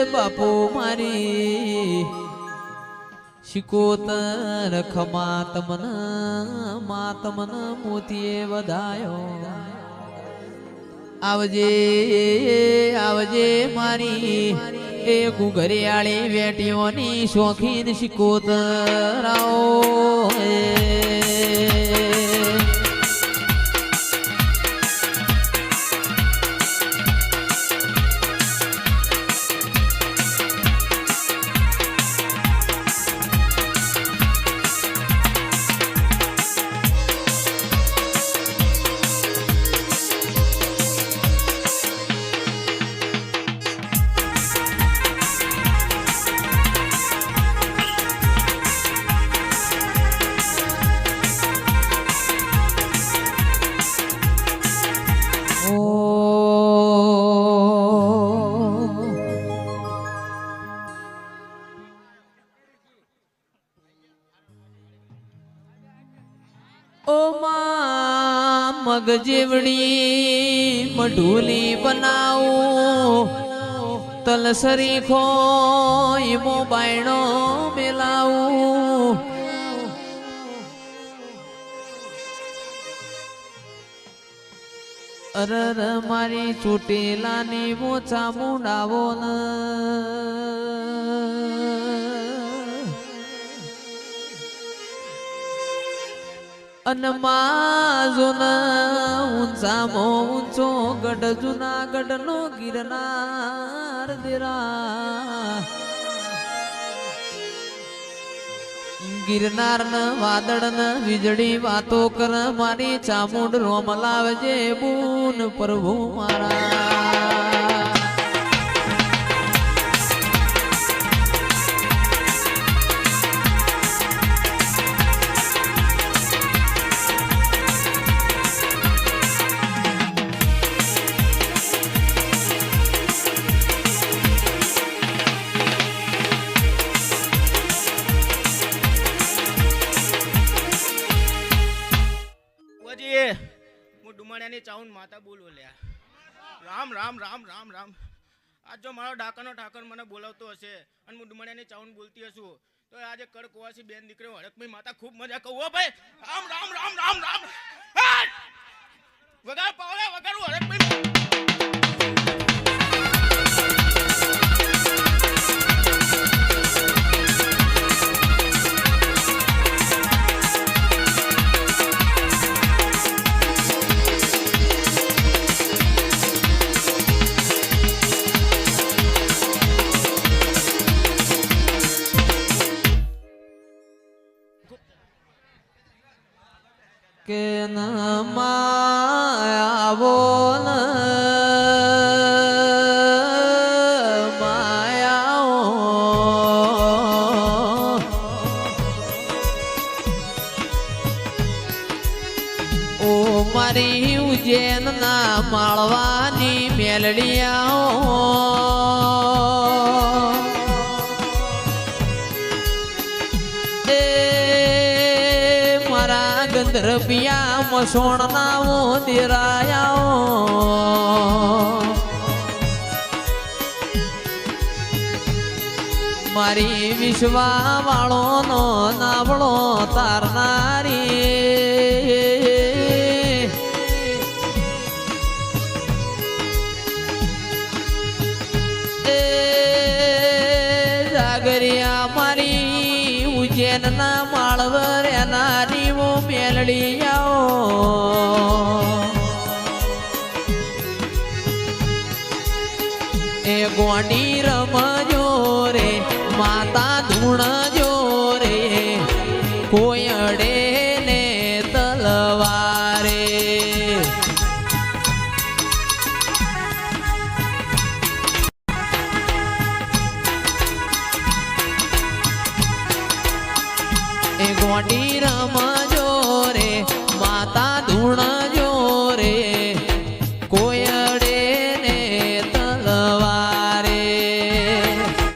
બાપુ મારી શિકોતર ખમા તમન મોતીએ વધાયો આવજે આવજે મારી એ ગુગરિયાળી વેટીઓની શોખીન શિકોતર આવો મગજેવડી મઢુલી બનાવું તલસરી ખોઈ મોબાઈનો મેલાવું અરર મારી ચોટેલાની મોચા મુંડાવો ન અનમાઝુન ઊંચામાં ઊંચો ગઢ જુનાગઢનો ગિરનાર દેરા ગિરનાર ન વાદળ ન વીજળી વાતો કર મારી ચામુંડ રોમ લાવજે બૂન પ્રભુ મારા ચાઉન માતા બોલો લ્યા રામ રામ રામ રામ રામ આજ જો મારો ડાકાનો ઠાકર મને બોલાવતો હશે અને હું ડુમણિયાની ચાઉન બોલતી હશું તો આજે કડકવાસી બેન દીકરીઓ હડકભાઈ માતા ખૂબ મજા કહું હો ભાઈ રામ રામ રામ રામ રામ વગાર પાવલે વગારું હડકભાઈ કે ન માયાવો ન માયાઓ ઓ મારી ઉજ્જૈન ના માળવાની મેલડિયાઓ ગંધર્પિયા મસોણ નાવો દેરાયાઓ મારી વિશ્વા વાળો નો નાવળો તારનારી જાગરિયા મારી ઉજ્જૈન ના માળવર નારી મેલડિયાઓ એ ગોંડી રમજો રે માતા ધૂણજો રે કોઈ અડે ને તલવારે એ ગોંડી રમજો રે માતા ધૂણ